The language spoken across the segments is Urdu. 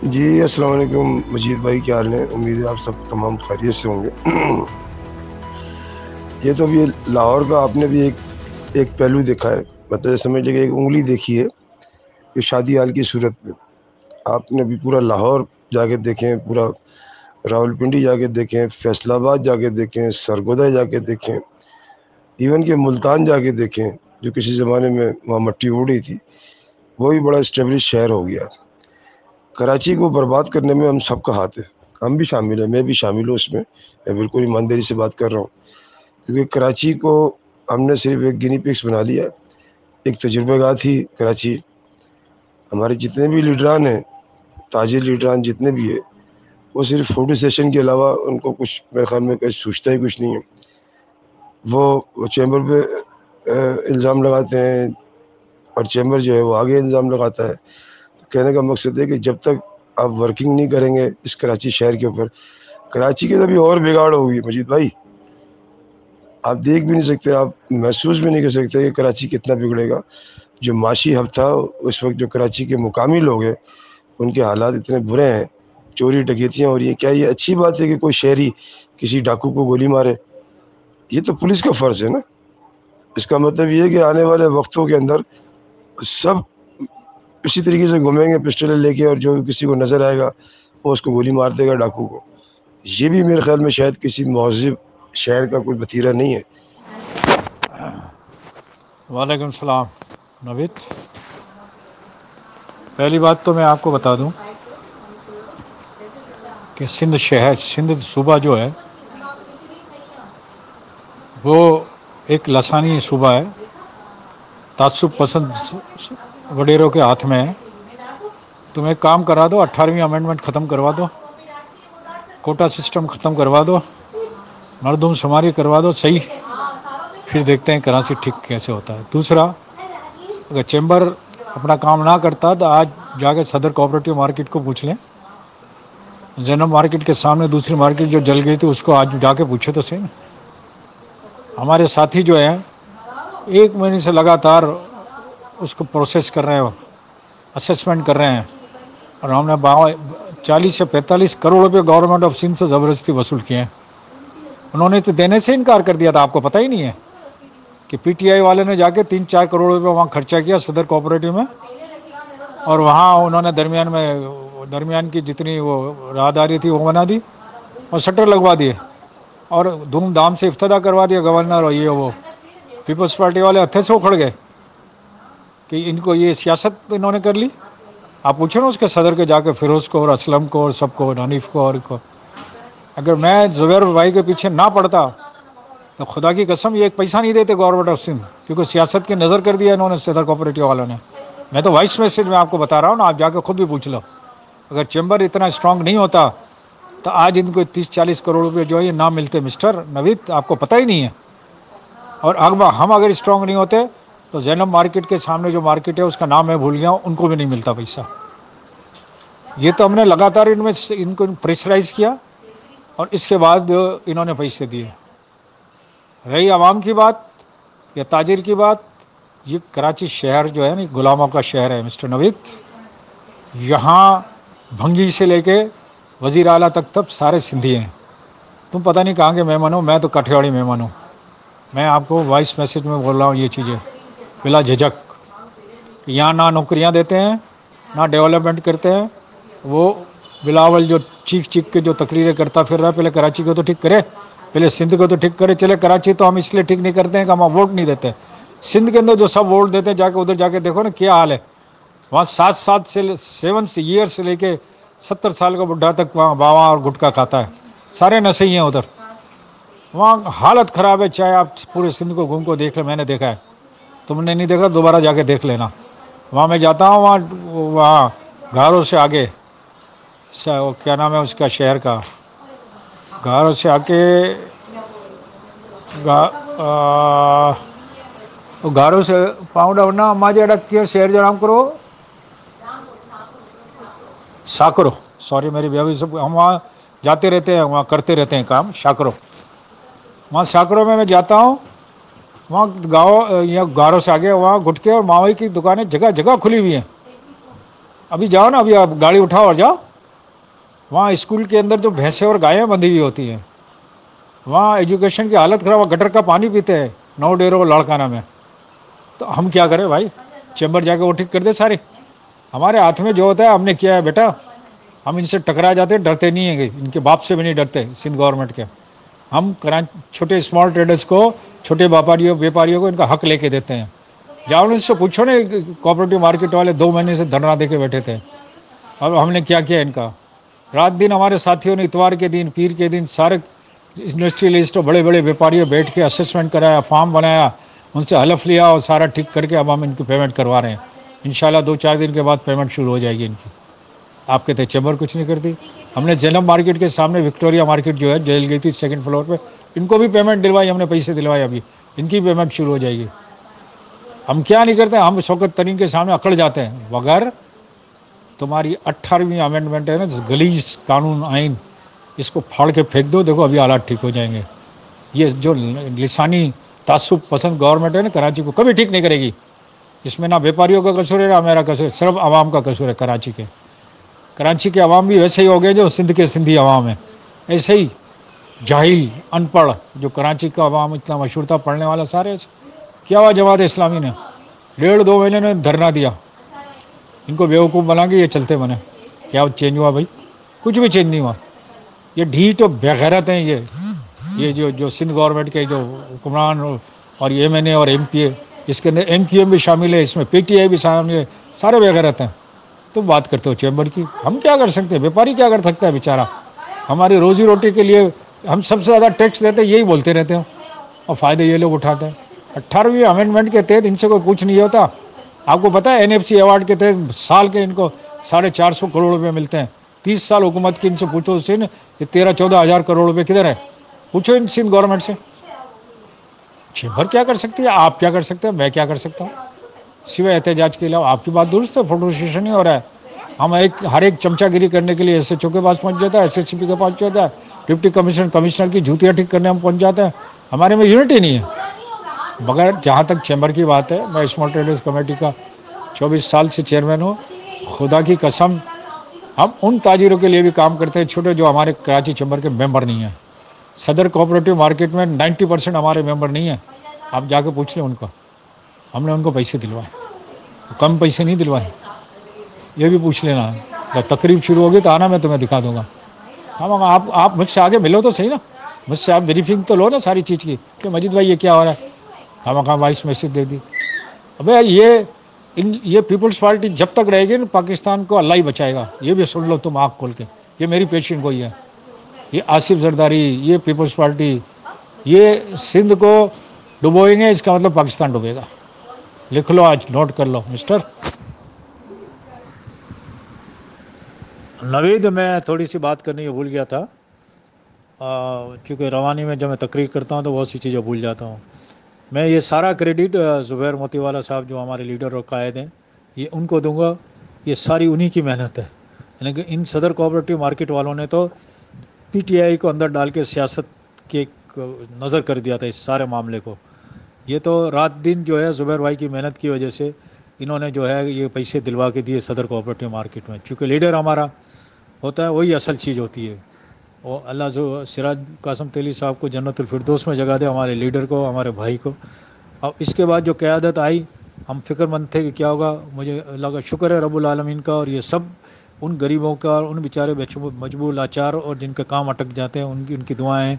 جی السلام علیکم مجید بھائی، کیا حال ہے؟ امید ہے آپ سب تمام خیریت سے ہوں گے۔ یہ تو ابھی لاہور کا آپ نے بھی ایک پہلو دیکھا ہے، مطلب سمجھ لے کہ ایک انگلی دیکھی ہے کہ شادی حال کی صورت میں آپ نے بھی پورا لاہور جا کے دیکھیں، پورا راولپنڈی جا کے دیکھیں، فیصل آباد جا کے دیکھیں، سرگودا جا کے دیکھیں، ایون کہ ملتان جا کے دیکھیں جو کسی زمانے میں وہاں مٹی اڑ رہی تھی، وہ بھی بڑا اسٹیبلش شہر ہو گیا۔ کراچی کو برباد کرنے میں ہم سب کا ہاتھ ہے، ہم بھی شامل ہیں، میں بھی شامل ہوں اس میں بالکل ایمانداری سے بات کر رہا ہوں، کیونکہ کراچی کو ہم نے صرف ایک گنی پگس بنا لیا، ایک تجربہ گاہ تھی کراچی۔ ہمارے جتنے بھی لیڈران ہیں، تاجر لیڈران جتنے بھی ہیں، وہ صرف فوٹو سیشن کے علاوہ ان کو کچھ میرے خیال میں کچھ سوچتا ہی کچھ نہیں ہے۔ وہ چیمبر پہ الزام لگاتے ہیں اور چیمبر جو ہے وہ آگے الزام لگاتا ہے۔ کہنے کا مقصد ہے کہ جب تک آپ ورکنگ نہیں کریں گے اس کراچی شہر کے اوپر، کراچی کے تو بھی اور بگاڑ ہوگی مجید بھائی، آپ دیکھ بھی نہیں سکتے، آپ محسوس بھی نہیں کر سکتے کہ کراچی کتنا بگڑے گا۔ جو معاشی ہب تھا اس وقت، جو کراچی کے مقامی لوگ ہیں ان کے حالات اتنے برے ہیں، چوری ڈکیتیاں ہو رہی ہیں۔ کیا یہ اچھی بات ہے کہ کوئی شہری کسی ڈاکو کو گولی مارے؟ یہ تو پولیس کا فرض ہے نا۔ اس کا مطلب یہ ہے کہ آنے والے وقتوں کے اندر سب اسی طریقے سے گھومیں گے پسٹلیں لے کے، اور جو کسی کو نظر آئے گا وہ اس کو گولی مار دے گا، ڈاکو کو۔ یہ بھی میرے خیال میں شاید کسی مہذب شہر کا کوئی وتیرہ نہیں ہے۔ وعلیکم السلام نوید۔ پہلی بات تو میں آپ کو بتا دوں کہ سندھ صوبہ جو ہے وہ ایک لسانی صوبہ ہے، تعصب پسند وڈیروں کے ہاتھ میں ہے۔ تم ایک کام کرا دو، 18ویں امینڈمنٹ ختم کروا دو، کوٹا سسٹم ختم کروا دو، مردم شماری کروا دو، صحیح، پھر دیکھتے ہیں کراچی ٹھیک کیسے ہوتا ہے۔ دوسرا، اگر چیمبر اپنا کام نہ کرتا تو آج جا کے صدر کوآپریٹو مارکیٹ کو پوچھ لیں، زینب مارکیٹ کے سامنے دوسری مارکیٹ جو جل گئی تھی اس کو آج جا کے پوچھے تو صحیح۔ ہمارے ساتھی جو ہیں 1 مہینے سے لگاتار اس کو پروسیس کر رہے ہیں، اسسمنٹ کر رہے ہیں، اور ہم نے 40 سے 45 کروڑ روپے گورنمنٹ آف سندھ سے زبردستی وصول کیے ہیں۔ انہوں نے تو دینے سے انکار کر دیا تھا، آپ کو پتہ ہی نہیں ہے کہ پی ٹی آئی والے نے جا کے 3-4 کروڑ روپے وہاں خرچہ کیا صدر کوآپریٹو میں، اور وہاں انہوں نے درمیان کی جتنی وہ راہداری تھی وہ بنا دی اور شٹر لگوا دیے، اور دھوم دھام سے افتتاح کروا دیا گورنر، اور یہ وہ پیپلز پارٹی والے ہتھے سے اکھڑ گئے کہ ان کو یہ سیاست انہوں نے کر لی۔ آپ پوچھیں نا اس کے صدر کے جا کے، فیروز کو اور اسلم کو اور سب کو، حنیف کو، اور کو۔ اگر میں زبیر بھائی کے پیچھے نہ پڑتا تو خدا کی قسم یہ 1 پیسہ نہیں دیتے گورنمنٹ آف سندھ، کیونکہ سیاست کی نظر کر دیا انہوں نے صدر کوآپریٹو والوں نے۔ میں تو وائس میسج میں آپ کو بتا رہا ہوں نا، آپ جا کے خود بھی پوچھ لو۔ اگر چیمبر اتنا اسٹرانگ نہیں ہوتا تو آج ان کو 30-40 کروڑ روپے جو ہے یہ نہ ملتے مسٹر نوید، آپ کو پتہ ہی نہیں ہے۔ اور ہم اگر اسٹرانگ نہیں ہوتے تو زینب مارکیٹ کے سامنے جو مارکیٹ ہے اس کا نام میں بھول گیا ہوں، ان کو بھی نہیں ملتا پیسہ۔ یہ تو ہم نے لگاتار ان کو پریشرائز کیا، اور اس کے بعد انہوں نے پیسے دیے۔ رہی عوام کی بات یا تاجر کی بات، یہ کراچی شہر جو ہے نا غلاموں کا شہر ہے مسٹر نوید۔ یہاں بھنگی سے لے کے وزیر اعلیٰ تک سارے سندھی ہیں۔ تم پتہ نہیں کہاں کے مہمان ہو، میں تو کٹھیاواڑی مہمان ہوں۔ میں آپ کو وائس میسج میں بول رہا ہوں یہ چیزیں بلا جھجک، کہ یہاں نہ نوکریاں دیتے ہیں نہ ڈیولپمنٹ کرتے ہیں۔ وہ بلاول جو چیخ کے جو تقریریں کرتا پھر رہا ہے، پہلے کراچی کو تو ٹھیک کرے، پہلے سندھ کو تو ٹھیک کرے۔ چلے کراچی تو ہم اس لیے ٹھیک نہیں کرتے ہیں کہ ہم ووٹ نہیں دیتے، سندھ کے اندر جو سب ووٹ دیتے ہیں جا کے ادھر جا کے دیکھو نا کیا حال ہے۔ وہاں 7 ایئر سے لے کے 70 سال کا بڈھا تک وہاں باواں اور گٹکا کھاتا ہے، سارے نشے ہی ہیں ادھر۔ وہاں حالت خراب ہے، چاہے آپ پورے سندھ کو گھوم کو دیکھ لیں، میں نے دیکھا ہے، تم نے نہیں دیکھا دوبارہ جا کے دیکھ لینا۔ وہاں میں جاتا ہوں، وہاں گھاروں سے آگے، کیا نام ہے اس کا شہر کا، گھاروں سے آ کے گھاروں سے پاؤں ڈاؤنا ماجے اڈک کے شہر جو نام کرو شاکرو، سوری میری بیوی سے، ہم وہاں جاتے رہتے ہیں، وہاں کرتے رہتے ہیں کام، شاکرو۔ وہاں شاکرو میں جاتا ہوں، وہاں گھاروں سے آگے وہاں گٹکے اور ماوی کی دکانیں جگہ جگہ کھلی ہوئی ہیں۔ ابھی جاؤ نا، ابھی آپ گاڑی اٹھاؤ اور جاؤ، وہاں اسکول کے اندر جو بھینسیں اور گائیں بندھی ہوئی ہوتی ہیں، وہاں ایجوکیشن کی حالت خراب، گٹر کا پانی پیتے ہیں 9 ڈیروں لاڑکانہ میں. تو ہم کیا کریں بھائی؟ چیمبر جا کے وہ ٹھیک کر دے سارے. ہمارے ہاتھ میں جو ہوتا ہے ہم نے کیا ہے بیٹا. ہم ان سے ٹکرا جاتے ہیں، ڈرتے نہیں ہیں، ان کے باپ سے بھی نہیں ڈرتے سندھ گورنمنٹ کے. ہم چھوٹے اسمال ٹریڈرز کو، چھوٹے بیپاریوں کو ان کا حق لے کے دیتے ہیں. جاؤ ان سے پوچھو نا، کوآپریٹو مارکیٹ والے 2 مہینے سے دھرنا دے کے بیٹھے تھے. اب ہم نے کیا کیا ان کا؟ رات دن ہمارے ساتھیوں نے اتوار کے دن، پیر کے دن سارے انڈسٹریلسٹ اور بڑے بڑے بیپاریوں بیٹھ کے اسسمنٹ کرایا، فارم بنایا، ان سے حلف لیا اور سارا ٹھیک کر کے اب ہم ان کی پیمنٹ کروا رہے ہیں. انشاءاللہ 2-4 دن کے بعد پیمنٹ شروع ہو جائے گی ان کی. آپ کہتے ہیں چیمبر کچھ نہیں کرتی. ہم نے زینب مارکیٹ کے سامنے وکٹوریہ مارکیٹ جو ہے جیل گئی تھی 2nd فلور پہ، ان کو بھی پیمنٹ دلوائی ہم نے، پیسے دلوائے، ابھی ان کی پیمنٹ شروع ہو جائے گی. ہم کیا نہیں کرتے، ہم شوکت ترین کے سامنے اکڑ جاتے ہیں. مگر تمہاری 18ویں امینڈمنٹ ہے نا، گلیج قانون آئین، اس کو پھاڑ کے پھینک دو، دیکھو ابھی حالات ٹھیک ہو جائیں گے. یہ جو لسانی تعصب پسند گورنمنٹ ہے نا کراچی کو کبھی ٹھیک نہیں کرے گی. اس میں نہ بیپاریوں کا قصور ہے نہ میرا قصور ہے، صرف عوام کا قصور ہے. کراچی کے عوام بھی ویسے ہی ہو گئے جو سندھ کے سندھی عوام ہیں، ایسے ہی جاہل ان پڑھ. جو کراچی کا عوام اتنا مشہور تھا پڑھنے والا، سارے کیا ہوا جماعت اسلامی نے 1.5-2 مہینے نے دھرنا دیا. ان کو بیوقوف بنا کے یہ چلتے بنے. کیا چینج ہوا بھائی؟ کچھ بھی چینج نہیں ہوا. یہ ڈھیٹ و بےغیرت ہیں. یہ جو سندھ گورنمنٹ کے جو حکمران اور ایم این اے اور ایم پی اے، اس کے اندر ایم کیو ایم بھی شامل ہے، اس میں پی ٹی آئی بھی شامل ہے، سارے بےغیرت ہیں. تو بات کرتے ہو چیمبر کی، ہم کیا کر سکتے ہیں؟ بیپاری کیا کر سکتا ہے بیچارہ؟ ہماری روزی روٹی کے لیے ہم سب سے زیادہ ٹیکس دیتے ہیں، یہی بولتے رہتے ہیں، اور فائدے یہ لوگ اٹھاتے ہیں. 18ویں امینڈمنٹ کے تحت ان سے کوئی کچھ نہیں ہوتا. آپ کو پتا ہے NFC ایوارڈ کے تحت سال کے ان کو 450 کروڑ روپے ملتے ہیں. 30 سال حکومت کی ان سے پوچھو، یہ 13-14 ہزار کروڑ روپے کدھر ہے؟ پوچھو ان سندھ گورنمنٹ سے. چیمبر کیا کر سکتی ہے؟ آپ کیا کر سکتے ہیں؟ میں کیا کر سکتا ہوں سوائے احتجاج کے علاوہ؟ آپ کی بات درست ہے، فوٹو سیشن ہی ہو رہا ہے. ہم ہر ایک چمچہ گیری کرنے کے لیے SHO کے پاس پہنچ جاتا ہے، SSCP کے پاس جاتا ہے، ڈپٹی کمشنر کی جوتیاں ٹھیک کرنے ہم پہنچ جاتے ہیں. ہمارے میں یونٹی نہیں ہے. مگر جہاں تک چیمبر کی بات ہے، میں اسمال ٹریڈرز کمیٹی کا 24 سال سے چیئرمین ہوں. خدا کی قسم ہم ان تاجروں کے لیے بھی کام کرتے ہیں چھوٹے، جو ہمارے کراچی چیمبر کے ممبر نہیں ہیں. صدر کوآپریٹو مارکیٹ میں 90% ہمارے ممبر نہیں ہیں. آپ جا کے پوچھ لیں ان کو. ہم نے ان کو پیسے دلوائے، کم پیسے نہیں دلوائے. یہ بھی پوچھ لینا. جب تقریب شروع ہوگی تو آنا، میں تمہیں دکھا دوں گا. آپ مجھ سے آگے ملو تو صحیح نا، مجھ سے آپ بریفنگ تو لو نا ساری چیز کی کہ مجید بھائی یہ کیا ہو رہا ہے. خواہ وائس میسج دے دی. ابے یہ پیپلز پارٹی جب تک رہے گی نا، پاکستان کو اللہ ہی بچائے گا. یہ بھی سن لو تم آنکھ کھول کے. یہ میری پیشن گوئی ہے. یہ آصف زرداری، یہ پیپلز پارٹی، یہ سندھ کو ڈبوئیں گے، اس کا مطلب پاکستان ڈوبے گا. لکھ لو، آج نوٹ کر لو مسٹر نوید. میں تھوڑی سی بات کرنے بھول گیا تھا، چونکہ روانی میں جب میں تقریر کرتا ہوں تو بہت سی چیزیں بھول جاتا ہوں. میں یہ سارا کریڈٹ زبیر موتی والا صاحب جو ہمارے لیڈر اور قائد ہیں، یہ ان کو دوں گا. یہ ساری انہی کی محنت ہے. یعنی کہ ان صدر کوآپریٹو مارکیٹ والوں نے تو PTI کو اندر ڈال کے سیاست کے نظر کر دیا تھا اس سارے معاملے کو. یہ تو رات دن جو ہے زبیر بھائی کی محنت کی وجہ سے انہوں نے جو ہے یہ پیسے دلوا کے دیے صدر کوآپریٹو مارکیٹ میں. چونکہ لیڈر ہمارا ہوتا ہے، وہی اصل چیز ہوتی ہے. اور اللہ سراج قاسم تیلی صاحب کو جنت الفردوس میں جگہ دے، ہمارے لیڈر کو، ہمارے بھائی کو. اب اس کے بعد جو قیادت آئی، ہم فکر مند تھے کہ کیا ہوگا. مجھے اللہ کا شکر ہے رب العالمین کا، اور یہ سب ان غریبوں کا، ان بیچارے مجبور لاچار اور جن کا کام اٹک جاتے ہیں، ان کی دعائیں ہیں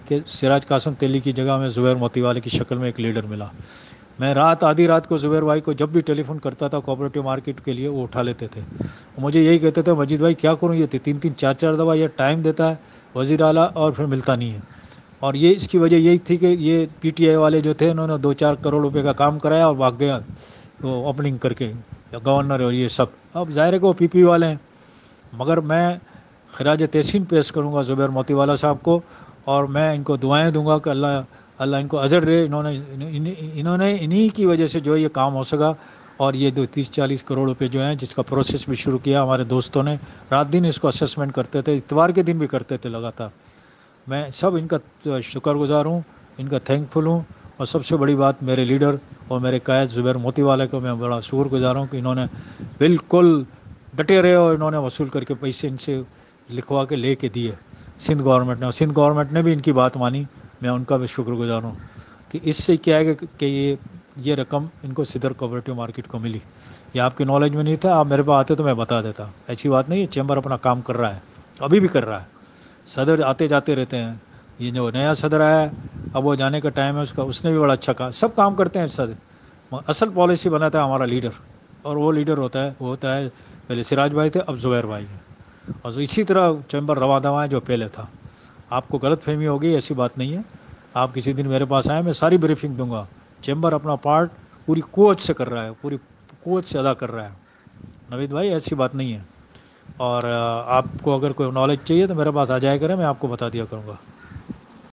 کہ سراج قاسم تیلی کی جگہ میں زبیر موتی والے کی شکل میں ایک لیڈر ملا. میں آدھی رات کو زبیر بھائی کو جب بھی ٹیلی فون کرتا تھا کوآپریٹو مارکیٹ کے لیے، وہ اٹھا لیتے تھے. مجھے یہی کہتے تھے مجید بھائی کیا کروں، یہ 3-3 4-4 دفعہ یہ ٹائم دیتا ہے وزیر اعلیٰ اور پھر ملتا نہیں ہے. اور یہ اس کی وجہ یہی تھی کہ یہ PTI والے جو تھے، انہوں نے 2-4 کروڑ روپے کا کام کرایا اور بھاگ گیا وہ اوپننگ کر کے، گورنر اور یہ سب. اب ظاہر ہے کہ وہ PP والے ہیں. مگر میں خراج تحسین پیش کروں گا زبیر موتی والا صاحب کو، اور میں ان کو دعائیں دوں گا کہ اللہ ان کو اجر دے. انہوں نے انہی کی وجہ سے جو ہے یہ کام ہو سکا. اور یہ 30-40 کروڑ روپے جو ہیں، جس کا پروسیس بھی شروع کیا ہمارے دوستوں نے، رات دن اس کو اسسمنٹ کرتے تھے، اتوار کے دن بھی کرتے تھے لگاتار. میں سب ان کا شکر گزار ہوں، ان کا تھینک فل ہوں. اور سب سے بڑی بات میرے لیڈر اور میرے قائد زبیر موتی والے کو میں بڑا شکر گزار ہوں کہ انہوں نے بالکل ڈٹے رہے اور انہوں نے وصول کر کے پیسے ان سے لکھوا کے لے کے دیے سندھ گورنمنٹ نے، اور سندھ گورنمنٹ نے بھی ان کی بات مانی، میں ان کا بھی شکر گزار ہوں کہ اس سے کیا ہے کہ یہ رقم ان کو صدر کوآپریٹو مارکیٹ کو ملی. یہ آپ کی نالج میں نہیں تھا، آپ میرے پاس آتے تو میں بتا دیتا. ایسی بات نہیں ہے، چیمبر اپنا کام کر رہا ہے، ابھی بھی کر رہا ہے. صدر آتے جاتے رہتے ہیں. یہ جو نیا صدر آیا ہے اب وہ جانے کا ٹائم ہے اس نے بھی بڑا اچھا کام، سب کام کرتے ہیں صدر. اصل پالیسی بناتا ہے ہمارا لیڈر، اور وہ لیڈر ہوتا ہے پہلے سراج بھائی تھے، اب زبیر بھائی ہیں. اور اسی طرح چیمبر رواں دواں ہے جو پہلے تھا. آپ کو غلط فہمی ہوگی، ایسی بات نہیں ہے. آپ کسی دن میرے پاس آئیں، میں ساری بریفنگ دوں گا. چیمبر اپنا پارٹ پوری قوت سے کر رہا ہے، پوری قوت سے ادا کر رہا ہے. نوید بھائی ایسی بات نہیں ہے. اور آپ کو اگر کوئی نالج چاہیے تو میرے پاس آ جائے کریں، میں آپ کو بتا دیا کروں گا.